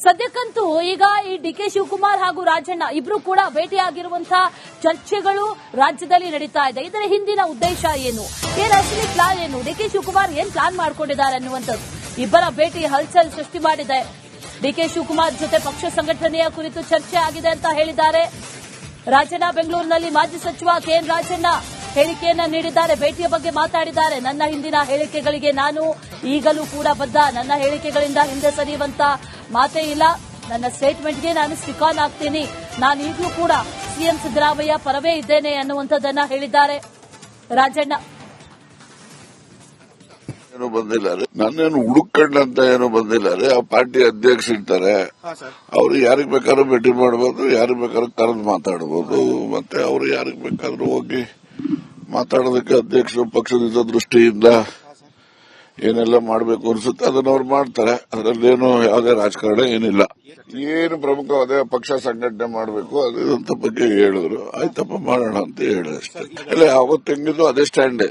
ಸದ್ಯಕ್ಕಂತೂ ಈಗ ಈ ಡಿಕೆ ಶಿವಕುಮಾರ್ ಹಾಗೂ ರಾಜಣ್ಣ ಇಬ್ರು ಕೂಡ ಭೇಟಿಯಾಗಿರುವಂತಹ ಚರ್ಚೆಗಳು ರಾಜ್ಯದಲ್ಲಿ ನಡೀತಾ ಇದೆ. ಇದರ ಹಿಂದಿನ ಉದ್ದೇಶ ಏನು, ಅಸಲಿ ಪ್ಲಾನ್ ಏನು, ಡಿಕೆ ಶಿವಕುಮಾರ್ ಏನ್ ಪ್ಲಾನ್ ಮಾಡ್ಕೊಂಡಿದ್ದಾರೆ ಅನ್ನುವಂಥದ್ದು ಇಬ್ಬರ ಭೇಟಿ ಹಲ್ಚಲ್ ಸೃಷ್ಟಿ ಮಾಡಿದೆ. ಡಿಕೆ ಶಿವಕುಮಾರ್ ಜೊತೆ ಪಕ್ಷ ಸಂಘಟನೆಯ ಕುರಿತು ಚರ್ಚೆ ಆಗಿದೆ ಅಂತ ಹೇಳಿದ್ದಾರೆ ರಾಜಣ್ಣ. ಬೆಂಗಳೂರಿನಲ್ಲಿ ಮಾಜಿ ಸಚಿವ ಕೆಎನ್ ರಾಜಣ್ಣ ಹೇಳಿಕೆಯನ್ನ ನೀಡಿದ್ದಾರೆ, ಭೇಟಿಯ ಬಗ್ಗೆ ಮಾತಾಡಿದ್ದಾರೆ. ನನ್ನ ಹಿಂದಿನ ಹೇಳಿಕೆಗಳಿಗೆ ನಾನು ಈಗಲೂ ಕೂಡ ಬದ್ಧ, ನನ್ನ ಹೇಳಿಕೆಗಳಿಂದ ಹಿಂದೆ ಸರಿಯುವಂತ ಮಾತೇ ಇಲ್ಲ, ನನ್ನ ಸ್ಟೇಟ್ಮೆಂಟ್ಗೆ ನಾನು ಸ್ಟಿಕ್ ಆನ್ ಆಗ್ತೀನಿ, ನಾನು ಈಗಲೂ ಕೂಡ ಸಿಎಂ ಸಿದ್ದರಾಮಯ್ಯ ಪರವೇ ಇದ್ದೇನೆ ಅನ್ನುವಂಥದ್ದನ್ನ ಹೇಳಿದ್ದಾರೆ ರಾಜಣ್ಣ. ಏನು ಬಂದಿಲ್ಲ, ನನ್ನೇನು ಹುಡುಕಂಡಂತ ಏನು ಬಂದಿಲ್ಲ. ಆ ಪಾರ್ಟಿ ಅಧ್ಯಕ್ಷ ಇರ್ತಾರೆ, ಅವ್ರು ಯಾರಿಗ್ ಬೇಕಾದ್ರೂ ಭೇಟಿ ಮಾಡಬಹುದು, ಯಾರಿಗ್ ಬೇಕಾದ್ರೂ ಕರೆದು ಮಾತಾಡಬಹುದು. ಮತ್ತೆ ಅವ್ರು ಯಾರಿಗ್ ಬೇಕಾದ್ರೂ ಹೋಗಿ ಮಾತಾಡೋದಕ್ಕೆ ಅಧ್ಯಕ್ಷರು ಪಕ್ಷದ ದೃಷ್ಟಿಯಿಂದ ಏನೆಲ್ಲ ಮಾಡಬೇಕು ಅನ್ಸುತ್ತೆ ಅದನ್ನ ಅವ್ರು ಮಾಡ್ತಾರೆ. ಅದರಲ್ಲೇನು ಯಾವುದೇ ರಾಜಕಾರಣ ಏನಿಲ್ಲ. ಏನು ಪ್ರಮುಖವಾದ ಪಕ್ಷ ಸಂಘಟನೆ ಮಾಡಬೇಕು ಅದಂತ ಬಗ್ಗೆ ಹೇಳಿದ್ರು, ಆಯ್ತಪ್ಪ ಮಾಡೋಣ ಅಂತ ಹೇಳಿದಷ್ಟೇ. ಅಲ್ಲ ಅವತ್ತು ಹೆಂಗಿದ್ರು ಅದೇ stand,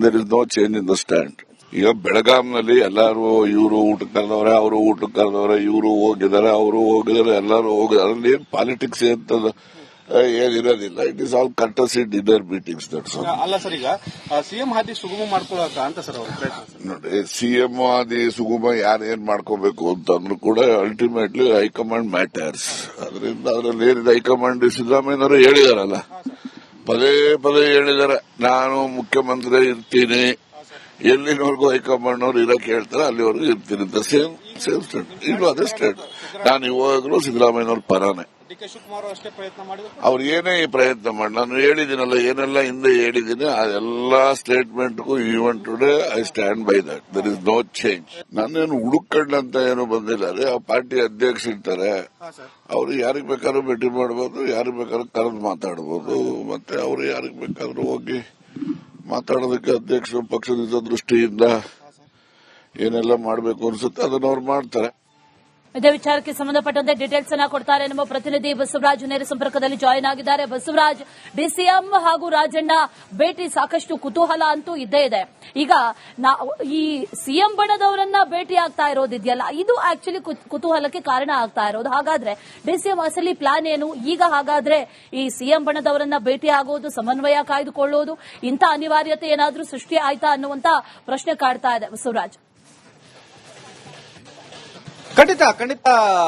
there is no change in the stand. ಈಗ ಬೆಳಗಾಂನಲ್ಲಿ ಎಲ್ಲಾರು ಇವರು ಊಟಕ್ಕೆ ಕರೆದವ್ರೆ, ಅವರು ಊಟಕ್ಕೆ ಕರೆದವ್ರೆ, ಇವರು ಹೋಗಿದ್ದಾರೆ, ಅವರು ಹೋಗಿದ್ದಾರೆ, ಎಲ್ಲರೂ ಹೋಗಿದ್ದಾರೆ. ಅದ್ರಲ್ಲಿ ಏನ್ ಪಾಲಿಟಿಕ್ಸ್ ಅಂತ ಏನಿರೋದಿಲ್ಲ. It is all courtesy dinner meetings. ಅಲ್ಲ ಸರ್, ಈಗ ಸಿಎಂ ಹಾದಿ ಸುಗಮ ಮಾಡ್ಕೊಳ್ಳೋಕ ಅಂತ ಸರ್ ಅವ್ರ ಪ್ರಯತ್ನ. ನೋಡಿ, ಸಿಎಂ ಹಾದಿ ಸುಗಮ ಯಾರೇನ್ ಮಾಡ್ಕೋಬೇಕು ಅಂತಂದ್ರೂ ಕೂಡ ಅಲ್ಟಿಮೇಟ್ಲಿ ಹೈಕಮಾಂಡ್ ಮ್ಯಾಟರ್ಸ್. ಅದರಿಂದ ಅದ್ರಲ್ಲಿ ಏನಿದೆ, ಹೈಕಮಾಂಡ್ ಸಿದ್ದರಾಮಯ್ಯನವರು ಹೇಳಿದಾರಲ್ಲ, ಪದೇ ಪದೇ ಹೇಳಿದ್ದಾರೆ, ನಾನು ಮುಖ್ಯಮಂತ್ರಿ ಇರ್ತೀನಿ, ಎಲ್ಲಿನವರೆಗೂ ಹೈಕಮಾಂಡ್ನವ್ರು ಇರಕ್ಕೆ ಹೇಳ್ತಾರೆ ಅಲ್ಲಿವರೆಗೂ ಇರ್ತೀನಿ ಅಂತ. ಸೇಮ್ ಸ್ಟೇಟ್ ಇಲ್ಲೂ ಅದೇ ಸ್ಟೇಟ್. ನಾನು ಇವಾಗಲೂ ಸಿದ್ದರಾಮಯ್ಯನವ್ರ ಪರಾನೆ. ಡಿಕೆ ಶಿವಕುಮಾರ್ ಅಷ್ಟೇ ಪ್ರಯತ್ನ ಮಾಡಿದ್ರು. ಅವ್ರು ಏನೇ ಪ್ರಯತ್ನ ಮಾಡಿ, ನಾನು ಹೇಳಿದ್ದೀನಲ್ಲ, ಏನೆಲ್ಲ ಹಿಂದೆ ಹೇಳಿದ್ದೀನಿ ಅದೆಲ್ಲಾ ಸ್ಟೇಟ್ಮೆಂಟ್ಗೂ even today I stand by that. There is no change. ನಾನೇನು ಹುಡುಕಂಡಂತ ಏನು ಬಂದಿಲ್ಲ. ಆ ಪಾರ್ಟಿ ಅಧ್ಯಕ್ಷ ಇರ್ತಾರೆ, ಅವ್ರು ಯಾರಿಗ್ ಬೇಕಾದ್ರೂ ಭೇಟಿ ಮಾಡಬಹುದು, ಯಾರಿಗ್ ಬೇಕಾದ್ರೂ ಕರೆದು ಮಾತಾಡಬಹುದು. ಮತ್ತೆ ಅವ್ರು ಯಾರಿಗ್ ಬೇಕಾದ್ರೂ ಹೋಗಿ ಮಾತಾಡೋದಕ್ಕೆ ಅಧ್ಯಕ್ಷರು ಪಕ್ಷದ ದೃಷ್ಟಿಯಿಂದ ಏನೆಲ್ಲ ಮಾಡಬೇಕು ಅನ್ಸುತ್ತೆ ಅದನ್ನ ಅವ್ರು ಮಾಡ್ತಾರೆ. ಇದೇ ವಿಚಾರಕ್ಕೆ ಸಂಬಂಧಪಟ್ಟಂತೆ ಡೀಟೇಲ್ಸ್ ಅನ್ನ ಕೊಡ್ತಾರೆ ನಮ್ಮ ಪ್ರತಿನಿಧಿ ಬಸವರಾಜ್, ನೇರ ಸಂಪರ್ಕದಲ್ಲಿ ಜಾಯಿನ್ ಆಗಿದ್ದಾರೆ. ಬಸವರಾಜ್, ಡಿಸಿಎಂ ಹಾಗೂ ರಾಜಣ್ಣ ಭೇಟಿ ಸಾಕಷ್ಟು ಕುತೂಹಲ ಅಂತೂ ಇದ್ದೇ ಇದೆ. ಈಗ ಈ ಸಿಎಂ ಬಣದವರನ್ನ ಭೇಟಿ ಆಗ್ತಾ ಇರೋದಿದೆಯಲ್ಲ, ಇದು ಆಕ್ಚುಲಿ ಕುತೂಹಲಕ್ಕೆ ಕಾರಣ ಆಗ್ತಾ ಇರೋದು. ಹಾಗಾದ್ರೆ ಡಿಸಿಎಂ ಅಸಲಿ ಪ್ಲಾನ್ ಏನು? ಈಗ ಹಾಗಾದ್ರೆ ಈ ಸಿಎಂ ಬಣದವರನ್ನ ಭೇಟಿ ಆಗೋದು, ಸಮನ್ವಯ ಕಾಯ್ದುಕೊಳ್ಳೋದು, ಇಂಥ ಅನಿವಾರ್ಯತೆ ಏನಾದ್ರೂ ಸೃಷ್ಟಿ ಆಯ್ತಾ ಅನ್ನುವಂತ ಪ್ರಶ್ನೆ ಕಾಡ್ತಾ ಇದೆ ಬಸವರಾಜ್. ಖಂಡಿತ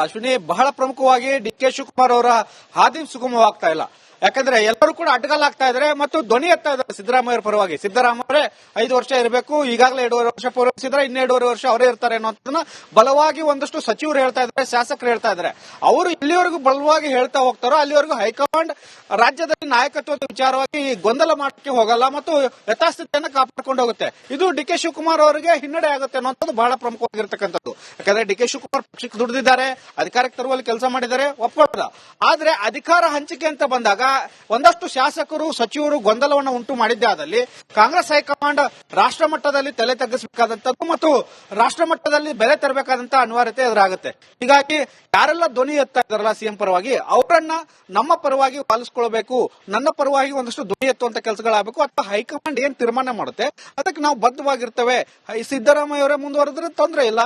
ಅಶ್ವಿನಿ, ಬಹಳ ಪ್ರಮುಖವಾಗಿ ಡಿಕೆ ಶಿವಕುಮಾರ್ ಅವರ ಹಾದಿ ಸುಗಮವಾಗ್ತಾ ಇಲ್ಲ. ಯಾಕಂದ್ರೆ ಎಲ್ಲರೂ ಕೂಡ ಅಡ್ಡಗಾಲಾಗ್ತಾ ಇದ್ದಾರೆ ಮತ್ತು ಧ್ವನಿ ಎತ್ತಾ ಇದ್ದಾರೆ ಸಿದ್ದರಾಮಯ್ಯ ಪರವಾಗಿ. ಸಿದ್ದರಾಮಯ್ಯ 5 ವರ್ಷ ಇರಬೇಕು, ಈಗಾಗಲೇ 2.5 ವರ್ಷ ಪೂರೈಸಿದ್ರೆ ಇನ್ನು 2.5 ವರ್ಷ ಅವರೇ ಇರ್ತಾರೆ ಅನ್ನೋದನ್ನ ಬಲವಾಗಿ ಒಂದಷ್ಟು ಸಚಿವರು ಹೇಳ್ತಾ ಇದ್ದಾರೆ, ಶಾಸಕರು ಹೇಳ್ತಾ ಇದ್ದಾರೆ. ಅವರು ಇಲ್ಲಿವರೆಗೂ ಬಲವಾಗಿ ಹೇಳ್ತಾ ಹೋಗ್ತಾರೋ ಅಲ್ಲಿವರೆಗೂ ಹೈಕಮಾಂಡ್ ರಾಜ್ಯದಲ್ಲಿ ನಾಯಕತ್ವದ ವಿಚಾರವಾಗಿ ಗೊಂದಲ ಮಾಡಕ್ಕೆ ಹೋಗಲ್ಲ ಮತ್ತು ಯಥಾಸ್ಥಿತಿಯನ್ನು ಕಾಪಾಡಿಕೊಂಡು ಹೋಗುತ್ತೆ. ಇದು ಡಿಕೆ ಶಿವಕುಮಾರ್ ಅವರಿಗೆ ಹಿನ್ನಡೆ ಆಗುತ್ತೆ ಅನ್ನೋದು ಬಹಳ ಪ್ರಮುಖವಾಗಿರ್ತಕ್ಕಂಥದ್ದು. ಯಾಕಂದ್ರೆ ಡಿಕೆ ಶಿವಕುಮಾರ್ ಪಕ್ಷಕ್ಕೆ ದುಡಿದಿದ್ದಾರೆ, ಅಧಿಕಾರಕ್ಕೆ ತರುವಲ್ಲಿ ಕೆಲಸ ಮಾಡಿದ್ದಾರೆ, ಒಪ್ಪಲ್ಲ. ಆದ್ರೆ ಅಧಿಕಾರ ಹಂಚಿಕೆ ಅಂತ ಬಂದಾಗ ಒಂದಷ್ಟು ಶಾಸಕರು ಸಚಿವರು ಗೊಂದಲವನ್ನು ಉಂಟು ಮಾಡಿದ್ದೇ ಆದಲ್ಲಿ ಕಾಂಗ್ರೆಸ್ ಹೈಕಮಾಂಡ್ ರಾಷ್ಟ್ರ ಮಟ್ಟದಲ್ಲಿ ತಲೆ ತಗ್ಗಿಸಬೇಕಾದಂತದ್ದು ಮತ್ತು ರಾಷ್ಟ್ರ ಮಟ್ಟದಲ್ಲಿ ಬೆಲೆ ತರಬೇಕಾದಂತ ಅನಿವಾರ್ಯತೆ ಎದುರಾಗುತ್ತೆ. ಹೀಗಾಗಿ ಯಾರೆಲ್ಲ ಧ್ವನಿ ಎತ್ತಾ ಇದಾರಲ್ಲ ಸಿಎಂ ಪರವಾಗಿ, ಅವರನ್ನ ನಮ್ಮ ಪರವಾಗಿ ಪಾಲಿಸಿಕೊಳ್ಳಬೇಕು, ನನ್ನ ಪರವಾಗಿ ಒಂದಷ್ಟು ಧ್ವನಿ ಎತ್ತುವಂತ ಕೆಲಸಗಳಾಗಬೇಕು. ಅಥವಾ ಹೈಕಮಾಂಡ್ ಏನ್ ತೀರ್ಮಾನ ಮಾಡುತ್ತೆ ಅದಕ್ಕೆ ನಾವು ಬದ್ಧವಾಗಿರ್ತೇವೆ. ಸಿದ್ದರಾಮಯ್ಯ ಅವರೇ ಮುಂದುವರೆದ್ರೆ ತೊಂದರೆ ಇಲ್ಲ,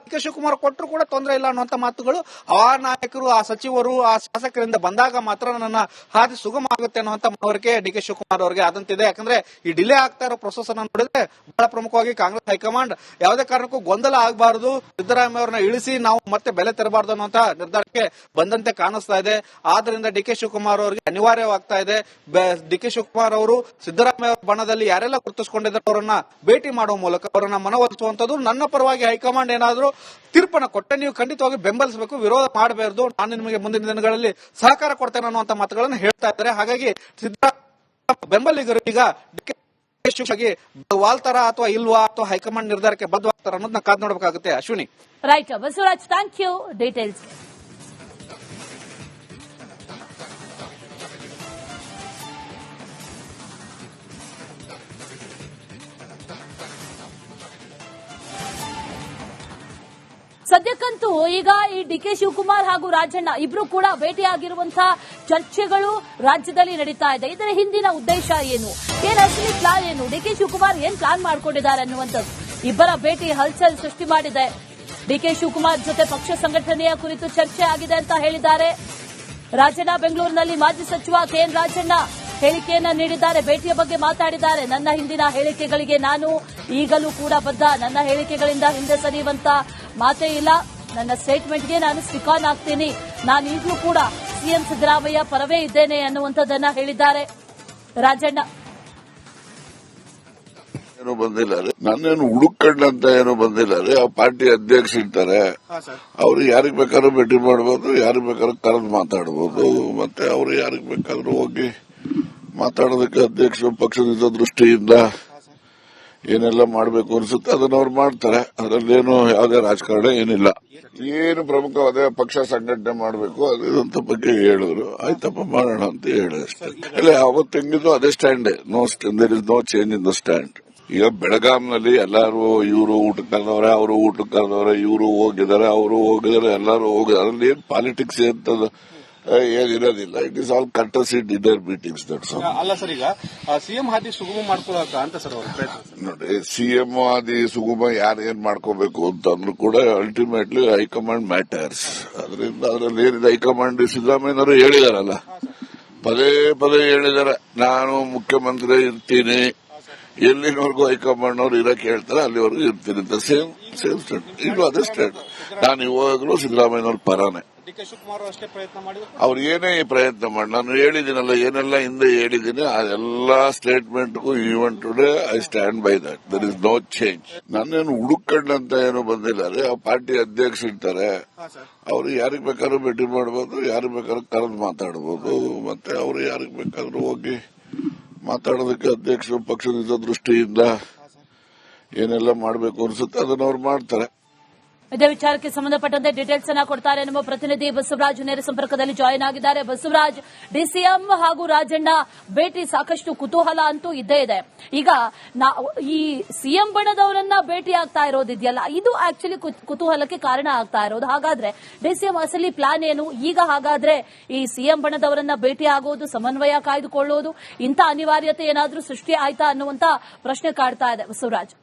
ಡಿಕೆ ಶಿವಕುಮಾರ್ ಕೊಟ್ಟರು ಕೂಡ ತೊಂದರೆ ಇಲ್ಲ ಅನ್ನುವಂತ ಮಾತುಗಳು ಆ ನಾಯಕರು, ಆ ಸಚಿವರು, ಆ ಶಾಸಕರಿಂದ ಬಂದಾಗ ಮಾತ್ರ ನನ್ನ ಹಾದಿ ಸುಗಮ ಆಗುತ್ತೆ ಅನ್ನುವಂತ ಮನವರಿಕೆ ಡಿಕೆ ಶಿವಕುಮಾರ್ ಅವರಿಗೆ ಆದಂತಿದೆ. ಯಾಕಂದ್ರೆ ಈ ಡಿಲೇ ಆಗ್ತಾ ಇರೋ ಪ್ರೊಸೆಸ್ ಅನ್ನು ನೋಡಿದ್ರೆ ಬಹಳ ಪ್ರಮುಖವಾಗಿ ಕಾಂಗ್ರೆಸ್ ಹೈಕಮಾಂಡ್ ಯಾವುದೇ ಕಾರಣಕ್ಕೂ ಗೊಂದಲ ಆಗಬಾರದು, ಸಿದ್ದರಾಮಯ್ಯ ಅವರನ್ನ ಇಳಿಸಿ ನಾವು ಮತ್ತೆ ಬೆಲೆ ತೆರಬಾರದು ಅನ್ನುವಂತ ನಿರ್ಧಾರಕ್ಕೆ ಬಂದಂತೆ ಕಾಣಿಸ್ತಾ ಇದೆ. ಆದ್ರಿಂದ ಡಿಕೆ ಶಿವಕುಮಾರ್ ಅವರಿಗೆ ಅನಿವಾರ್ಯವಾಗ್ತಾ ಇದೆ. ಡಿಕೆ ಶಿವಕುಮಾರ್ ಅವರು ಸಿದ್ದರಾಮಯ್ಯ ಅವರ ಬಣದಲ್ಲಿ ಯಾರೆಲ್ಲ ಗುರುತಿಸಿಕೊಂಡಿದ್ದಾರೆ ಅವರನ್ನ ಭೇಟಿ ಮಾಡುವ ಮೂಲಕ ಅವರನ್ನ ಮನವೊಲಿಸುವಂತದ್ದು. ನನ್ನ ಪರವಾಗಿ ಹೈಕಮಾಂಡ್ ಏನಾದರೂ ತೀರ್ಪನ್ನು ಕೊಟ್ಟೆ ನೀವು ಖಂಡಿತವಾಗಿ ಬೆಂಬಲಿಸಬೇಕು, ವಿರೋಧ ಮಾಡಬಾರದು, ನಾನು ನಿಮಗೆ ಮುಂದಿನ ದಿನಗಳಲ್ಲಿ ಸಹಕಾರ ಕೊಡ್ತೇನೆ ಅನ್ನುವಂತ ಮಾತುಗಳನ್ನು ಹೇಳ್ತಾ ಇದ್ದಾರೆ. ಹಾಗಾಗಿ ಸಿದ್ದರಾಮಯ್ಯ ಬೆಂಬಲಿಗರು ಈಗ ವಾಲ್ತಾರ ಅಥವಾ ಇಲ್ವಾ ಅಥವಾ ಹೈಕಮಾಂಡ್ ನಿರ್ಧಾರಕ್ಕೆ ಬದ್ಧವಾಗ್ತಾರ ಅನ್ನೋದನ್ನ ಕಾದು ನೋಡಬೇಕಾಗುತ್ತೆ. Ashwini. Right Basavaraj, thank you details. ಸದ್ಯಕ್ಕಂತೂ ಈಗ ಈ ಡಿಕೆ ಶಿವಕುಮಾರ್ ಹಾಗೂ ರಾಜಣ್ಣ ಇಬ್ರು ಕೂಡ ಭೇಟಿಯಾಗಿರುವಂತಹ ಚರ್ಚೆಗಳು ರಾಜ್ಯದಲ್ಲಿ ನಡೀತಾ ಇದೆ. ಇದರ ಹಿಂದಿನ ಉದ್ದೇಶ ಏನು, ಅಸಲಿ ಪ್ಲಾನ್ ಏನು, ಡಿಕೆ ಶಿವಕುಮಾರ್ ಏನ್ ಪ್ಲಾನ್ ಮಾಡ್ಕೊಂಡಿದ್ದಾರೆ ಅನ್ನುವಂಥದ್ದು ಇಬ್ಬರ ಭೇಟಿ ಹಲ್ಚಲ್ ಸೃಷ್ಟಿ ಮಾಡಿದೆ. ಡಿಕೆ ಶಿವಕುಮಾರ್ ಜೊತೆ ಪಕ್ಷ ಸಂಘಟನೆಯ ಕುರಿತು ಚರ್ಚೆ ಆಗಿದೆ ಅಂತ ಹೇಳಿದ್ದಾರೆ. ರಾಜಣ್ಣ ಬೆಂಗಳೂರಿನಲ್ಲಿ ಮಾಜಿ ಸಚಿವ ಕೆಎನ್ ರಾಜಣ್ಣ ಹೇಳಿಕೆಯನ್ನ ನೀಡಿದ್ದಾರೆ. ಭೇಟಿಯ ಬಗ್ಗೆ ಮಾತಾಡಿದ್ದಾರೆ. ನನ್ನ ಹಿಂದಿನ ಹೇಳಿಕೆಗಳಿಗೆ ನಾನು ಈಗಲೂ ಕೂಡ ಬದ್ಧ. ನನ್ನ ಹೇಳಿಕೆಗಳಿಂದ ಹಿಂದೆ ಸರಿಯುವಂತ ಮಾತೇ ಇಲ್ಲ. ನನ್ನ ಸ್ಟೇಟ್ಮೆಂಟ್ಗೆ ನಾನು ಸ್ಟಿಕ್ ಆನ್ ಆಗ್ತೀನಿ. ನಾನು ಈಗಲೂ ಕೂಡ ಸಿಎಂ ಸಿದ್ದರಾಮಯ್ಯ ಪರವೇ ಇದ್ದೇನೆ ಅನ್ನುವಂಥದ್ದನ್ನ ಹೇಳಿದ್ದಾರೆ ರಾಜಣ್ಣ. ಏನು ಬಂದಿಲ್ಲ ರೀ, ನನ್ನೇನು ಹುಡುಕಂಡಂತ ಏನು ಬಂದಿಲ್ಲ ರೀ. ಆ ಪಾರ್ಟಿ ಅಧ್ಯಕ್ಷ ಇರ್ತಾರೆ, ಅವ್ರು ಯಾರಿಗ್ ಬೇಕಾದ್ರೂ ಭೇಟಿ ಮಾಡಬಹುದು, ಯಾರಿಗ್ ಬೇಕಾದ್ರೂ ಕರೆದು ಮಾತಾಡಬಹುದು. ಮತ್ತೆ ಅವ್ರು ಯಾರಿಗ್ ಬೇಕಾದ್ರೂ ಹೋಗಿ ಮಾತಾಡೋದಕ್ಕೆ ಅಧ್ಯಕ್ಷ ಪಕ್ಷದ ದೃಷ್ಟಿಯಿಂದ ಏನೆಲ್ಲ ಮಾಡಬೇಕು ಅನ್ಸುತ್ತೆ ಅದನ್ನ ಅವ್ರು ಮಾಡ್ತಾರೆ. ಅದರಲ್ಲೇನು ಯಾವುದೇ ರಾಜಕಾರಣ ಏನಿಲ್ಲ. ಏನು ಪ್ರಮುಖವಾದ ಪಕ್ಷ ಸಂಘಟನೆ ಮಾಡಬೇಕು ಅದಂತ ಬಗ್ಗೆ ಹೇಳಿದ್ರು. ಆಯ್ತಪ್ಪ ಮಾಡೋಣ ಅಂತ ಹೇಳಿದಷ್ಟೇ. ಇಲ್ಲ ಅವತ್ತು ಹೆಂಗಿದ್ರು ಅದೇ stand. There is no change in the stand. ಈಗ ಬೆಳಗಾಂನಲ್ಲಿ ಎಲ್ಲಾರು ಇವರು ಊಟಕ್ಕೆ ಕರೆದವ್ರೆ, ಅವರು ಊಟಕ್ಕೆ ಕರೆದವ್ರೆ, ಇವರು ಹೋಗಿದ್ದಾರೆ, ಅವರು ಹೋಗಿದ್ದಾರೆ, ಎಲ್ಲರೂ ಹೋಗಿದ್ದಾರೆ. ಅದ್ರಲ್ಲಿ ಏನ್ ಪಾಲಿಟಿಕ್ಸ್ ಅಂತ ಏನಿರೋದಿಲ್ಲ. It is all courtesy dinner meetings. That's all. ಅಲ್ಲ ಸರ್, ಈಗ ಸಿಎಂ ಹಾದಿ ಸುಗಮ ಮಾಡ್ಕೊಳ್ಳೋಕ ಅಂತ ಸರ್ ಅವ್ರ ಪ್ರಯತ್ನ. ನೋಡಿ, ಸಿಎಂ ಆದಿ ಸುಗಮ ಯಾರು ಏನ್ ಮಾಡ್ಕೋಬೇಕು ಅಂತಂದ್ರೂ ಕೂಡ ಅಲ್ಟಿಮೇಟ್ಲಿ ಹೈಕಮಾಂಡ್ ಮ್ಯಾಟರ್ಸ್. ಅದರಿಂದ ಅದರಲ್ಲಿ ಏನಿದೆ, ಹೈಕಮಾಂಡ್ ಸಿದ್ದರಾಮಯ್ಯನವರು ಹೇಳಿದಾರಲ್ಲ, ಪದೇ ಪದೇ ಹೇಳಿದ್ದಾರೆ, ನಾನು ಮುಖ್ಯಮಂತ್ರಿ ಇರ್ತೀನಿ, ಎಲ್ಲಿನವರೆಗೂ ಹೈಕಮಾಂಡ್ ಅವ್ರು ಇರಕ್ಕೆ ಹೇಳ್ತಾರೆ ಅಲ್ಲಿವರೆಗೂ ಇರ್ತೀನಿ ಅಂತ. Same stand. ಇಲ್ಲೂ ಅದೇ ಸ್ಟ್ಯಾಂಡ್. ನಾನು ಇವಾಗಲೂ ಸಿದ್ದರಾಮಯ್ಯನವ್ರ ಪರಾನೆ. ಡಿಕೆ ಶಿವಕುಮಾರ್ ಅಷ್ಟೇ ಪ್ರಯತ್ನ ಮಾಡಿದ್ರು. ಅವ್ರು ಏನೇ ಪ್ರಯತ್ನ ಮಾಡಿ, ನಾನು ಹೇಳಿದ್ದೀನಲ್ಲ ಏನೆಲ್ಲ ಹಿಂದೆ ಹೇಳಿದ್ದೀನಿ, ಆ ಎಲ್ಲಾ ಸ್ಟೇಟ್ಮೆಂಟ್ಗೂ even today I stand by that. There is no change. ನನ್ನೇನು ಹುಡುಕಂಡಂತ ಏನು ಬಂದಿಲ್ಲ ರೀ. ಆ ಪಾರ್ಟಿ ಅಧ್ಯಕ್ಷ ಇರ್ತಾರೆ, ಅವ್ರು ಯಾರಿಗ್ ಬೇಕಾದ್ರೂ ಭೇಟಿ ಮಾಡಬಹುದು, ಯಾರಿಗ್ ಬೇಕಾದ್ರೂ ಕರೆದು ಮಾತಾಡಬಹುದು. ಮತ್ತೆ ಅವ್ರು ಯಾರಿಗ್ ಬೇಕಾದ್ರೂ ಹೋಗಿ ಮಾತಾಡೋದಕ್ಕೆ ಅಧ್ಯಕ್ಷ ಪಕ್ಷದ ದೃಷ್ಟಿಯಿಂದ ಏನೆಲ್ಲ ಮಾಡಬೇಕು ಅನ್ಸುತ್ತೆ ಅದನ್ನ ಅವ್ರು ಮಾಡ್ತಾರೆ. ಇದೇ ವಿಚಾರಕ್ಕೆ ಸಂಬಂಧಪಟ್ಟಂತೆ ಡೀಟೇಲ್ಸ್ ಅನ್ನ ಕೊಡ್ತಾರೆ ನಮ್ಮ ಪ್ರತಿನಿಧಿ ಬಸವರಾಜ್. ನೇರ ಸಂಪರ್ಕದಲ್ಲಿ ಜಾಯಿನ್ ಆಗಿದ್ದಾರೆ. ಬಸವರಾಜ್, ಡಿಸಿಎಂ ಹಾಗೂ ರಾಜಣ್ಣ ಭೇಟಿ ಸಾಕಷ್ಟು ಕುತೂಹಲ ಅಂತೂ ಇದ್ದೇ ಇದೆ. ಈಗ ಈ ಸಿಎಂ ಬಣದವರನ್ನ ಭೇಟಿ ಆಗ್ತಾ ಇರೋದಿದೆಯಲ್ಲ, ಇದು ಆಕ್ಚುಲಿ ಕುತೂಹಲಕ್ಕೆ ಕಾರಣ ಆಗ್ತಾ ಇರೋದು. ಹಾಗಾದ್ರೆ ಡಿಸಿಎಂ ಅಸಲಿ ಪ್ಲಾನ್ ಏನು ಈಗ? ಹಾಗಾದ್ರೆ ಈ ಸಿಎಂ ಬಣದವರನ್ನ ಭೇಟಿ ಆಗೋದು, ಸಮನ್ವಯ ಕಾಯ್ದುಕೊಳ್ಳೋದು, ಇಂಥ ಅನಿವಾರ್ಯತೆ ಏನಾದ್ರೂ ಸೃಷ್ಟಿ ಆಯ್ತಾ ಅನ್ನುವಂತ ಪ್ರಶ್ನೆ ಕಾಡ್ತಾ ಇದೆ ಬಸವರಾಜ್.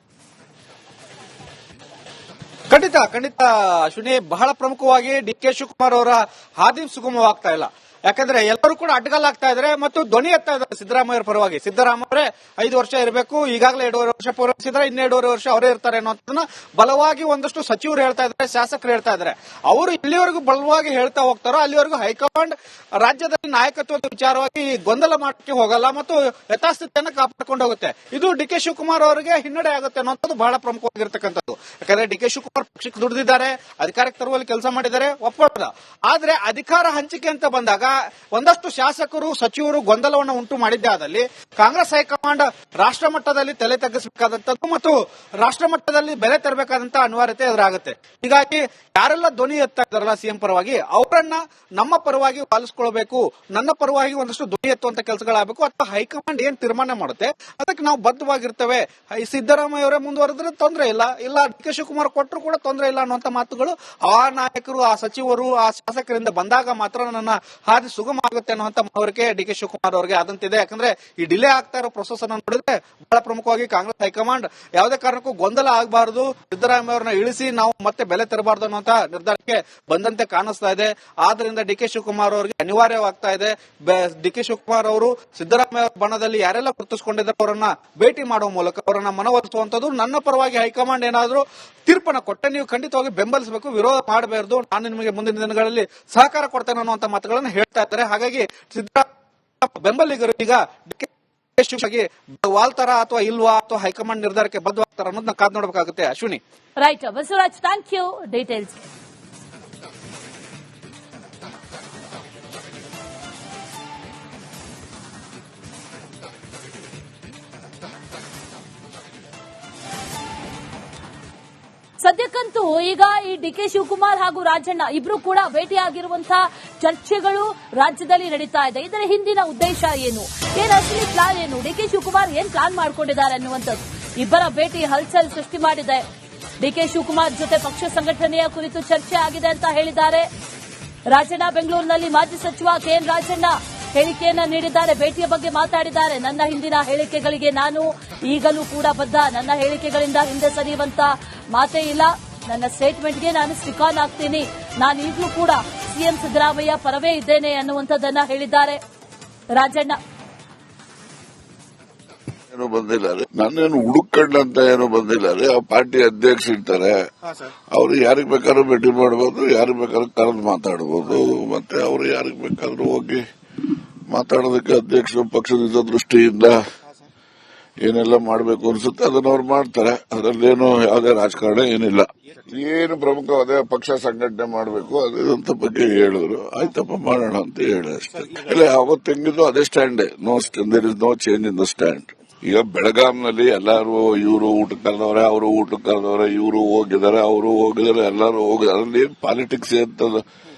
ಖಂಡಿತ ಅಶ್ವಿನಿ, ಬಹಳ ಪ್ರಮುಖವಾಗಿ ಡಿಕೆ ಶಿವಕುಮಾರ್ ಅವರ ಹಾದಿ ಸುಗಮವಾಗ್ತಾ ಇಲ್ಲ. ಯಾಕಂದ್ರೆ ಎಲ್ಲರೂ ಕೂಡ ಅಡ್ಡಗಾಲಾಗ್ತಾ ಇದ್ದಾರೆ ಮತ್ತು ಧ್ವನಿ ಎತ್ತಾ ಇದ್ದಾರೆ ಸಿದ್ದರಾಮಯ್ಯ ಪರವಾಗಿ. ಸಿದ್ದರಾಮಯ್ಯ 5 ವರ್ಷ ಇರಬೇಕು, ಈಗಾಗಲೇ 2.5 ವರ್ಷ ಪೂರೈಸಿದ್ರೆ ಇನ್ನು 2.5 ವರ್ಷ ಅವರೇ ಇರ್ತಾರೆ ಅನ್ನೋದನ್ನ ಬಲವಾಗಿ ಒಂದಷ್ಟು ಸಚಿವರು ಹೇಳ್ತಾ ಇದ್ದಾರೆ, ಶಾಸಕರು ಹೇಳ್ತಾ ಇದ್ದಾರೆ. ಅವರು ಇಲ್ಲಿವರೆಗೂ ಬಲವಾಗಿ ಹೇಳ್ತಾ ಹೋಗ್ತಾರೋ ಅಲ್ಲಿವರೆಗೂ ಹೈಕಮಾಂಡ್ ರಾಜ್ಯದಲ್ಲಿ ನಾಯಕತ್ವದ ವಿಚಾರವಾಗಿ ಗೊಂದಲ ಮಾಡಕ್ಕೆ ಹೋಗಲ್ಲ ಮತ್ತು ಯಥಾಸ್ಥಿತಿಯನ್ನು ಕಾಪಾಡಿಕೊಂಡು ಹೋಗುತ್ತೆ. ಇದು ಡಿಕೆ ಶಿವಕುಮಾರ್ ಅವರಿಗೆ ಹಿನ್ನಡೆ ಆಗುತ್ತೆ ಅನ್ನೋದು ಬಹಳ ಪ್ರಮುಖವಾಗಿರ್ತಕ್ಕಂಥದ್ದು. ಯಾಕಂದ್ರೆ ಡಿಕೆ ಶಿವಕುಮಾರ್ ಪಕ್ಷಕ್ಕೆ ದುಡಿದಿದ್ದಾರೆ, ಅಧಿಕಾರಕ್ಕೆ ತರುವಲ್ಲಿ ಕೆಲಸ ಮಾಡಿದ್ದಾರೆ, ಒಪ್ಪದ. ಆದ್ರೆ ಅಧಿಕಾರ ಹಂಚಿಕೆ ಅಂತ ಬಂದಾಗ ಒಂದಷ್ಟು ಶಾಸಕರು ಸಚಿವರು ಗೊಂದಲವನ್ನು ಉಂಟು ಮಾಡಿದ್ದೇ ಆದಲ್ಲಿ ಕಾಂಗ್ರೆಸ್ ಹೈಕಮಾಂಡ್ ರಾಷ್ಟ್ರ ಮಟ್ಟದಲ್ಲಿ ತಲೆ ತಗ್ಗಿಸಬೇಕಾದಂತದ್ದು ಮತ್ತು ರಾಷ್ಟ್ರ ಮಟ್ಟದಲ್ಲಿ ಬೆಲೆ ತರಬೇಕಾದಂತಹ ಅನಿವಾರ್ಯತೆ ಎದುರಾಗುತ್ತೆ. ಹೀಗಾಗಿ ಯಾರೆಲ್ಲ ಧ್ವನಿ ಎತ್ತಾ ಇದ್ದಾರಲ್ಲ ಸಿಎಂ ಪರವಾಗಿ, ಅವರನ್ನ ನಮ್ಮ ಪರವಾಗಿ ಪಾಲಿಸಿಕೊಳ್ಳಬೇಕು, ನನ್ನ ಪರವಾಗಿ ಒಂದಷ್ಟು ಧ್ವನಿ ಎತ್ತುವಂತ ಕೆಲಸಗಳಾಗಬೇಕು. ಅಥವಾ ಹೈಕಮಾಂಡ್ ಏನ್ ತೀರ್ಮಾನ ಮಾಡುತ್ತೆ ಅದಕ್ಕೆ ನಾವು ಬದ್ಧವಾಗಿರ್ತೇವೆ. ಸಿದ್ದರಾಮಯ್ಯ ಅವರೇ ಮುಂದುವರೆದ್ರೆ ತೊಂದರೆ ಇಲ್ಲ ಡಿಕೆ ಶಿವಕುಮಾರ್ ಕೊಟ್ಟರು ಕೂಡ ತೊಂದರೆ ಇಲ್ಲ ಅನ್ನುವಂತ ಮಾತುಗಳು ಆ ನಾಯಕರು, ಆ ಸಚಿವರು, ಆ ಶಾಸಕರಿಂದ ಬಂದಾಗ ಮಾತ್ರ ನನ್ನ ಹಾದಿ ಸುಗಮ ಆಗುತ್ತೆ ಅನ್ನುವಂತ ಮನವರಿಕೆ ಡಿಕೆ ಶಿವಕುಮಾರ್ ಅವರಿಗೆ ಆದಂತಿದೆ. ಯಾಕಂದ್ರೆ ಈ ಡಿಲೇ ಆಗ್ತಾ ಇರೋ ಪ್ರೊಸೆಸ್ ಅನ್ನು ನೋಡಿದ್ರೆ ಬಹಳ ಪ್ರಮುಖವಾಗಿ ಕಾಂಗ್ರೆಸ್ ಹೈಕಮಾಂಡ್ ಯಾವುದೇ ಕಾರಣಕ್ಕೂ ಗೊಂದಲ ಆಗಬಾರದು, ಸಿದ್ದರಾಮಯ್ಯ ಅವರನ್ನ ಇಳಿಸಿ ನಾವು ಮತ್ತೆ ಬೆಲೆ ತರಬಾರದು ಅನ್ನುವಂತ ನಿರ್ಧಾರಕ್ಕೆ ಬಂದಂತೆ ಕಾಣಿಸ್ತಾ ಇದೆ. ಆದ್ರಿಂದ ಡಿಕೆ ಶಿವಕುಮಾರ್ ಅವರಿಗೆ ಅನಿವಾರ್ಯವಾಗ್ತಾ ಇದೆ. ಡಿಕೆ ಶಿವಕುಮಾರ್ ಅವರು ಸಿದ್ದರಾಮಯ್ಯ ಬಣದಲ್ಲಿ ಯಾರೆಲ್ಲ ಗುರುತಿಸಿಕೊಂಡಿದ್ದಾರೆ ಅವರನ್ನ ಭೇಟಿ ಮಾಡುವ ಮೂಲಕ ಅವರನ್ನ ಮನವೊಲಿಸುವಂತದ್ದು. ನನ್ನ ಪರವಾಗಿ ಹೈಕಮಾಂಡ್ ಏನಾದರೂ ತೀರ್ಪನ್ನು ಕೊಟ್ಟೆ ನೀವು ಖಂಡಿತವಾಗಿ ಬೆಂಬಲಿಸಬೇಕು, ವಿರೋಧ ಮಾಡಬಾರದು, ನಾನು ನಿಮಗೆ ಮುಂದಿನ ದಿನಗಳಲ್ಲಿ ಸಹಕಾರ ಕೊಡ್ತೇನೆ ಅನ್ನುವಂತ ಮಾತುಗಳನ್ನು ಹೇಳ್ತಾ ಇದ್ದಾರೆ. ಹಾಗಾಗಿ ಸಿದ್ದರಾಮಯ್ಯ ಬೆಂಬಲಿಗರು ಈಗ ವಾಲ್ತಾರ ಅಥವಾ ಇಲ್ವಾ ಅಥವಾ ಹೈಕಮಾಂಡ್ ನಿರ್ಧಾರಕ್ಕೆ ಬದ್ಧವಾಗ್ತಾರ ಅನ್ನೋದನ್ನ ಕಾದ್ ನೋಡಬೇಕಾಗುತ್ತೆ. Ashwini. Right Basavaraj, thank you details. ಸದ್ಯಕ್ಕಂತೂ ಈಗ ಈ ಡಿಕೆ ಶಿವಕುಮಾರ್ ಹಾಗೂ ರಾಜಣ್ಣ ಇಬ್ರು ಕೂಡ ಭೇಟಿಯಾಗಿರುವಂತಹ ಚರ್ಚೆಗಳು ರಾಜ್ಯದಲ್ಲಿ ನಡೀತಾ ಇದೆ. ಇದರ ಹಿಂದಿನ ಉದ್ದೇಶ ಏನು, ಅಸಲಿ ಪ್ಲಾನ್ ಏನು, ಡಿಕೆ ಶಿವಕುಮಾರ್ ಏನ್ ಪ್ಲಾನ್ ಮಾಡ್ಕೊಂಡಿದ್ದಾರೆ ಅನ್ನುವಂಥದ್ದು ಇಬ್ಬರ ಭೇಟಿ ಹಲ್ಚಲ್ ಸೃಷ್ಟಿ ಮಾಡಿದೆ. ಡಿಕೆ ಶಿವಕುಮಾರ್ ಜೊತೆ ಪಕ್ಷ ಸಂಘಟನೆಯ ಕುರಿತು ಚರ್ಚೆ ಆಗಿದೆ ಅಂತ ಹೇಳಿದ್ದಾರೆ. ರಾಜಣ್ಣ ಬೆಂಗಳೂರಿನಲ್ಲಿ ಮಾಜಿ ಸಚಿವ ಕೆಎನ್ ರಾಜಣ್ಣ ಹೇಳಿಕೆಯನ್ನ ನೀಡಿದ್ದಾರೆ. ಭೇಟಿಯ ಬಗ್ಗೆ ಮಾತಾಡಿದ್ದಾರೆ. ನನ್ನ ಹಿಂದಿನ ಹೇಳಿಕೆಗಳಿಗೆ ನಾನು ಈಗಲೂ ಕೂಡ ಬದ್ಧ. ನನ್ನ ಹೇಳಿಕೆಗಳಿಂದ ಹಿಂದೆ ಸರಿಯುವಂತ ಮಾತೇ ಇಲ್ಲ. ನನ್ನ ಸ್ಟೇಟ್ಮೆಂಟ್ಗೆ ನಾನು ಸ್ಟಿಕ್ ಆನ್ ಆಗ್ತೀನಿ, ನಾನು ಈಗಲೂ ಕೂಡ ಸಿಎಂ ಸಿದ್ದರಾಮಯ್ಯ ಪರವೇ ಇದ್ದೇನೆ ಅನ್ನುವಂಥದ್ದನ್ನ ಹೇಳಿದ್ದಾರೆ ರಾಜಣ್ಣ. ಏನು ಬಂದಿಲ್ಲ ರೀ, ನನ್ನೇನು ಹುಡುಕಂಡಂತ ಏನು ಬಂದಿಲ್ಲ ರೀ. ಆ ಪಾರ್ಟಿ ಅಧ್ಯಕ್ಷ ಇರ್ತಾರೆ, ಅವ್ರು ಯಾರಿಗ್ ಬೇಕಾದ್ರೂ ಭೇಟಿ ಮಾಡಬಹುದು, ಯಾರಿಗ್ ಬೇಕಾದ್ರೂ ಕರೆದು ಮಾತಾಡಬಹುದು. ಮತ್ತೆ ಅವ್ರು ಯಾರಿಗ್ ಬೇಕಾದ್ರೂ ಹೋಗಿ ಮಾತಾಡೋದಕ್ಕೆ ಅಧ್ಯಕ್ಷರು ಪಕ್ಷದ ದೃಷ್ಟಿಯಿಂದ ಏನೆಲ್ಲ ಮಾಡಬೇಕು ಅನ್ಸುತ್ತೆ ಅದನ್ನ ಅವ್ರು ಮಾಡ್ತಾರೆ. ಅದರಲ್ಲೇನು ಯಾವುದೇ ರಾಜಕಾರಣ ಏನಿಲ್ಲ. ಏನು ಪ್ರಮುಖವಾದ ಪಕ್ಷ ಸಂಘಟನೆ ಮಾಡಬೇಕು ಅದಂತ ಬಗ್ಗೆ ಹೇಳಿದ್ರು, ಆಯ್ತಪ್ಪ ಮಾಡೋಣ ಅಂತ ಹೇಳಿ ಅಷ್ಟೇ. ಇಲ್ಲ ಅವತ್ತು ಹೆಂಗಿದ್ರು ಅದೇ ಸ್ಟ್ಯಾಂಡೇ, there is no change in the stand. ಈಗ ಬೆಳಗಾಂನಲ್ಲಿ ಎಲ್ಲಾರು ಇವರು ಊಟಕ್ಕೆ ಕರೆದವ್ರೆ, ಅವರು ಊಟಕ್ಕೆ ಕರೆದವ್ರೆ, ಇವರು ಹೋಗಿದ್ದಾರೆ, ಅವರು ಹೋಗಿದ್ದಾರೆ, ಎಲ್ಲರೂ ಹೋಗಿದ್ದಾರೆ. ಅಲ್ಲಿ ಪಾಲಿಟಿಕ್ಸ್ ಅಂತ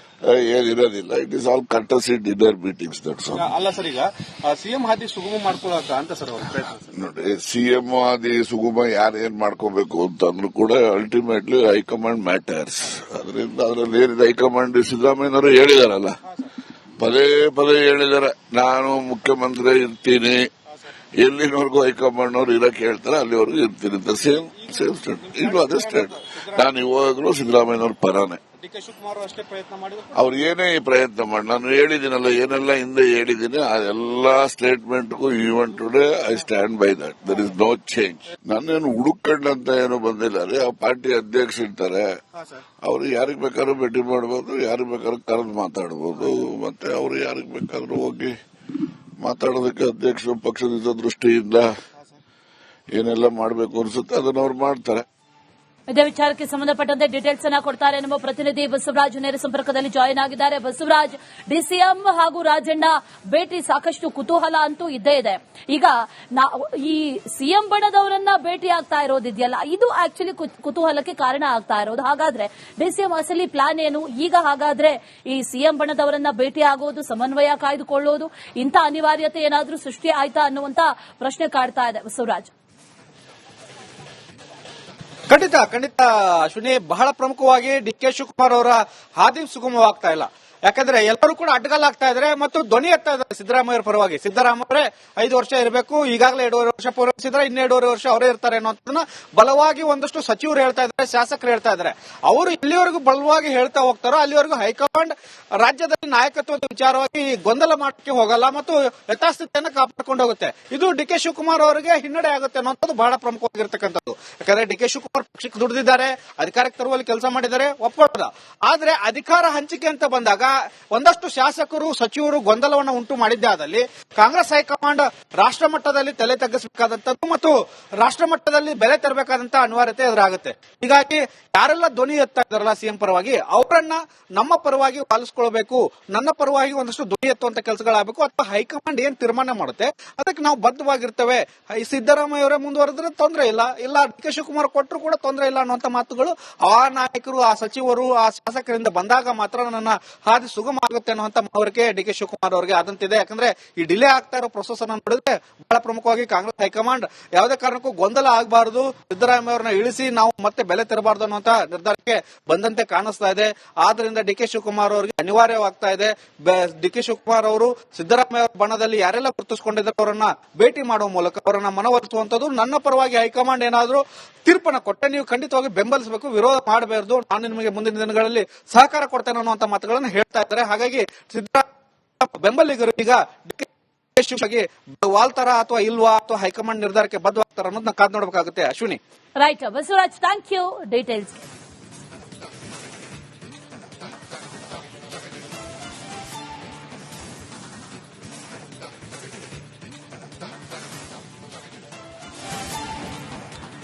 ಏನಿರೋದಿಲ್ಲ. It is all courtesy dinner meetings. That's all. ಅಲ್ಲ ಸರ್, ಈಗ ಸಿಎಂ ಹಾದಿ ಸುಗಮ ಮಾಡ್ಕೊಳ್ಳೋಕ ಅಂತ ಸರ್ ಅವ್ರ ಪ್ರಯತ್ನ. ನೋಡಿ, ಸಿಎಂ ಆದಿ ಸುಗಮ ಯಾರೇನ್ ಮಾಡ್ಕೋಬೇಕು ಅಂತಂದ್ರೂ ಕೂಡ ಅಲ್ಟಿಮೇಟ್ಲಿ ಹೈಕಮಾಂಡ್ ಮ್ಯಾಟರ್ಸ್. ಅದರಿಂದ ಅದರಲ್ಲಿ ಏನಿದೆ ಹೈಕಮಾಂಡ್ ಸಿದ್ದರಾಮಯ್ಯನವರು ಹೇಳಿದಾರಲ್ಲ, ಪದೇ ಪದೇ ಹೇಳಿದ್ದಾರೆ, ನಾನು ಮುಖ್ಯಮಂತ್ರಿ ಇರ್ತೀನಿ, ಎಲ್ಲಿನವರೆಗೂ ಹೈಕಮಾಂಡ್ ಅವ್ರು ಇರಕ್ಕೆ ಹೇಳ್ತಾರೆ ಅಲ್ಲಿವರೆಗೂ ಇರ್ತೀನಿ ಅಂತ. Same stand. ಈಗಲೂ ಅದೇ ಸ್ಟ್ಯಾಂಡ್. ನಾನು ಇವಾಗಲೂ ಸಿದ್ದರಾಮಯ್ಯನವ್ರ ಪರಾನೆ. ಡಿ.ಕೆ. ಶಿವಕುಮಾರ್ ಅಷ್ಟೇ ಪ್ರಯತ್ನ ಮಾಡಿದ್ರು. ಅವ್ರು ಏನೇ ಪ್ರಯತ್ನ ಮಾಡಿ, ನಾನು ಹೇಳಿದ್ದೀನಲ್ಲ ಏನೆಲ್ಲ ಹಿಂದೆ ಹೇಳಿದ್ದೀನಿ ಆ ಎಲ್ಲಾ ಸ್ಟೇಟ್ಮೆಂಟ್ಗೂ even today I stand by that. There is no change. ನಾನೇನು ಹುಡುಕಂಡಂತ ಏನು ಬಂದಿಲ್ಲ ರೀ. ಆ ಪಾರ್ಟಿ ಅಧ್ಯಕ್ಷ ಇರ್ತಾರೆ, ಅವ್ರು ಯಾರಿಗ್ ಬೇಕಾದ್ರೂ ಭೇಟಿ ಮಾಡಬಹುದು, ಯಾರಿಗ್ ಬೇಕಾದ್ರೂ ಕರೆದು ಮಾತಾಡಬಹುದು. ಮತ್ತೆ ಅವ್ರು ಯಾರಿಗ್ ಬೇಕಾದ್ರೂ ಹೋಗಿ ಮಾತಾಡೋದಕ್ಕೆ ಅಧ್ಯಕ್ಷರು ಪಕ್ಷದ ದೃಷ್ಟಿಯಿಂದ ಏನೆಲ್ಲ ಮಾಡಬೇಕು ಅನ್ಸುತ್ತೆ ಅದನ್ನ ಅವ್ರು ಮಾಡ್ತಾರೆ. ಇದೇ ವಿಚಾರಕ್ಕೆ ಸಂಬಂಧಪಟ್ಟಂತೆ ಡೀಟೇಲ್ಸ್ ಅನ್ನ ಕೊಡ್ತಾರೆ ನಮ್ಮ ಪ್ರತಿನಿಧಿ ಬಸವರಾಜ್ ನೇರ ಸಂಪರ್ಕದಲ್ಲಿ ಜಾಯಿನ್ ಆಗಿದ್ದಾರೆ. ಬಸವರಾಜ್, ಡಿಸಿಎಂ ಹಾಗೂ ರಾಜಣ್ಣ ಭೇಟಿ ಸಾಕಷ್ಟು ಕುತೂಹಲ ಅಂತೂ ಇದ್ದೇ ಇದೆ. ಈಗ ಈ ಸಿಎಂ ಬಣದವರನ್ನ ಭೇಟಿ ಆಗ್ತಾ ಇರೋದಿದೆಯಲ್ಲ, ಇದು ಆಕ್ಚುಲಿ ಕುತೂಹಲಕ್ಕೆ ಕಾರಣ ಆಗ್ತಾ ಇರೋದು. ಹಾಗಾದ್ರೆ ಡಿಸಿಎಂ ಅಸಲಿ ಪ್ಲಾನ್ ಏನು ಈಗ? ಹಾಗಾದ್ರೆ ಈ ಸಿಎಂ ಬಣದವರನ್ನ ಭೇಟಿ ಆಗೋದು, ಸಮನ್ವಯ ಕಾಯ್ದುಕೊಳ್ಳೋದು, ಇಂಥ ಅನಿವಾರ್ಯತೆ ಏನಾದ್ರೂ ಸೃಷ್ಟಿ ಆಯ್ತಾ ಅನ್ನುವಂತ ಪ್ರಶ್ನೆ ಕಾಡ್ತಾ ಇದೆ ಬಸವರಾಜ್. ಖಂಡಿತ ಅಶ್ವಿನಿ, ಬಹಳ ಪ್ರಮುಖವಾಗಿ ಡಿ.ಕೆ. ಶಿವಕುಮಾರ್ ಅವರ ಹಾದಿ ಸುಗಮವಾಗ್ತಾ ಇಲ್ಲ. ಯಾಕಂದ್ರೆ ಎಲ್ಲರೂ ಕೂಡ ಅಡ್ಡಗಾಲಾಗ್ತಾ ಇದ್ದಾರೆ ಮತ್ತು ಧ್ವನಿ ಎತ್ತಾ ಇದ್ದಾರೆ ಸಿದ್ದರಾಮಯ್ಯ ಪರವಾಗಿ. ಸಿದ್ದರಾಮಯ್ಯ 5 ವರ್ಷ ಇರಬೇಕು, ಈಗಾಗಲೇ 2.5 ವರ್ಷ ಪೂರೈಸಿದ್ರೆ ಇನ್ನು 2.5 ವರ್ಷ ಅವರೇ ಇರ್ತಾರೆ ಅನ್ನೋದನ್ನ ಬಲವಾಗಿ ಒಂದಷ್ಟು ಸಚಿವರು ಹೇಳ್ತಾ ಇದ್ದಾರೆ, ಶಾಸಕರು ಹೇಳ್ತಾ ಇದ್ದಾರೆ. ಅವರು ಎಲ್ಲಿವರೆಗೂ ಬಲವಾಗಿ ಹೇಳ್ತಾ ಹೋಗ್ತಾರೋ ಅಲ್ಲಿವರೆಗೂ ಹೈಕಮಾಂಡ್ ರಾಜ್ಯದಲ್ಲಿ ನಾಯಕತ್ವದ ವಿಚಾರವಾಗಿ ಗೊಂದಲ ಮಾಡಕ್ಕೆ ಹೋಗಲ್ಲ ಮತ್ತು ಯಥಾಸ್ಥಿತಿಯನ್ನು ಕಾಪಾಡಿಕೊಂಡು ಹೋಗುತ್ತೆ. ಇದು ಡಿ.ಕೆ. ಶಿವಕುಮಾರ್ ಅವರಿಗೆ ಹಿನ್ನಡೆ ಆಗುತ್ತೆ ಅನ್ನೋದು ಬಹಳ ಪ್ರಮುಖವಾಗಿರ್ತಕ್ಕಂಥದ್ದು. ಯಾಕಂದ್ರೆ ಡಿ.ಕೆ. ಶಿವಕುಮಾರ್ ಪಕ್ಷಕ್ಕೆ ದುಡಿದಿದ್ದಾರೆ, ಅಧಿಕಾರಕ್ಕೆ ತರುವಲ್ಲಿ ಕೆಲಸ ಮಾಡಿದ್ದಾರೆ, ಒಪ್ಕೊಳ್ಳೋದ. ಆದ್ರೆ ಅಧಿಕಾರ ಹಂಚಿಕೆ ಅಂತ ಬಂದಾಗ ಒಂದಷ್ಟು ಶಾಸಕರು ಸಚಿವರು ಗೊಂದಲವನ್ನು ಉಂಟು ಮಾಡಿದ್ದೇ ಆದಲ್ಲಿ ಕಾಂಗ್ರೆಸ್ ಹೈಕಮಾಂಡ್ ರಾಷ್ಟ್ರ ಮಟ್ಟದಲ್ಲಿ ತಲೆ ತಗ್ಗಿಸಬೇಕಾದಂತದ್ದು ಮತ್ತು ರಾಷ್ಟ್ರ ಮಟ್ಟದಲ್ಲಿ ಬೆಲೆ ತರಬೇಕಾದಂತ ಅನಿವಾರ್ಯತೆ ಎದುರಾಗುತ್ತೆ. ಹೀಗಾಗಿ ಯಾರೆಲ್ಲ ಧ್ವನಿ ಎತ್ತಾ ಇದ್ದಾರಲ್ಲ ಸಿಎಂ ಪರವಾಗಿ, ಅವರನ್ನ ನಮ್ಮ ಪರವಾಗಿ ಪಾಲಿಸಿಕೊಳ್ಬೇಕು, ನನ್ನ ಪರವಾಗಿ ಒಂದಷ್ಟು ಧ್ವನಿ ಎತ್ತುವಂತ ಕೆಲಸಗಳಾಗಬೇಕು. ಅಥವಾ ಹೈಕಮಾಂಡ್ ಏನ್ ತೀರ್ಮಾನ ಮಾಡುತ್ತೆ ಅದಕ್ಕೆ ನಾವು ಬದ್ಧವಾಗಿರ್ತೇವೆ. ಸಿದ್ದರಾಮಯ್ಯ ಅವರೇ ಮುಂದುವರೆದ್ರೆ ತೊಂದರೆ ಇಲ್ಲ, ಡಿ.ಕೆ. ಶಿವಕುಮಾರ್ ಕೊಟ್ಟರು ಕೂಡ ತೊಂದರೆ ಇಲ್ಲ ಅನ್ನುವಂತ ಮಾತುಗಳು ಆ ನಾಯಕರು, ಆ ಸಚಿವರು, ಆ ಶಾಸಕರಿಂದ ಬಂದಾಗ ಮಾತ್ರ ನನ್ನ ಹಾದಿ ಸುಗಮ ಆಗುತ್ತೆ ಅನ್ನುವಂತ ಮನವರಿಕೆ ಡಿ.ಕೆ. ಶಿವಕುಮಾರ್ ಅವರಿಗೆ ಆದಂತಿದೆ. ಯಾಕಂದ್ರೆ ಈ ಡಿಲೇ ಆಗ್ತಾ ಇರೋ ಪ್ರೊಸೆಸ್ ಅನ್ನು ನೋಡಿದ್ರೆ ಬಹಳ ಪ್ರಮುಖವಾಗಿ ಕಾಂಗ್ರೆಸ್ ಹೈಕಮಾಂಡ್ ಯಾವುದೇ ಕಾರಣಕ್ಕೂ ಗೊಂದಲ ಆಗಬಾರದು, ಸಿದ್ದರಾಮಯ್ಯ ಅವರನ್ನ ಇಳಿಸಿ ನಾವು ಮತ್ತೆ ಬೆಲೆ ತರಬಾರದು ಅನ್ನುವಂತ ನಿರ್ಧಾರಕ್ಕೆ ಬಂದಂತೆ ಕಾಣಿಸ್ತಾ ಇದೆ. ಆದ್ರಿಂದ ಡಿ.ಕೆ. ಶಿವಕುಮಾರ್ ಅವರಿಗೆ ಅನಿವಾರ್ಯವಾಗ್ತಾ ಇದೆ. ಡಿ.ಕೆ. ಶಿವಕುಮಾರ್ ಅವರು ಸಿದ್ದರಾಮಯ್ಯ ಅವರ ಬಣದಲ್ಲಿ ಯಾರೆಲ್ಲ ಗುರುತಿಸಿಕೊಂಡಿದ್ದಾರೆ ಅವರನ್ನ ಭೇಟಿ ಮಾಡುವ ಮೂಲಕ ಅವರನ್ನ ಮನವೊಲಿಸುವಂತದ್ದು. ನನ್ನ ಪರವಾಗಿ ಹೈಕಮಾಂಡ್ ಏನಾದರೂ ತೀರ್ಪನ್ನು ಕೊಟ್ಟೆ ನೀವು ಖಂಡಿತವಾಗಿ ಬೆಂಬಲಿಸಬೇಕು, ವಿರೋಧ ಮಾಡಬಾರದು, ನಾನು ನಿಮಗೆ ಮುಂದಿನ ದಿನಗಳಲ್ಲಿ ಸಹಕಾರ ಕೊಡ್ತೇನೆ ಅನ್ನುವಂತ ಮಾತುಗಳನ್ನು ಹೇಳ್ತಾ ಇದ್ದಾರೆ. ಹಾಗಾಗಿ ಸಿದ್ದರಾಮಯ್ಯ ಬೆಂಬಲಿಗರು ಈಗ ಡಿ.ಕೆ. ಶಿವಕುಮಾರ್ಗೆ ವಾಲ್ತಾರ ಅಥವಾ ಇಲ್ವಾ ಅಥವಾ ಹೈಕಮಾಂಡ್ ನಿರ್ಧಾರಕ್ಕೆ ಬದ್ಧವಾಗ್ತಾರ ಅನ್ನೋದನ್ನ ಕಾದು ನೋಡಬೇಕಾಗುತ್ತೆ. Ashwini. Right Basavaraj, thank you details.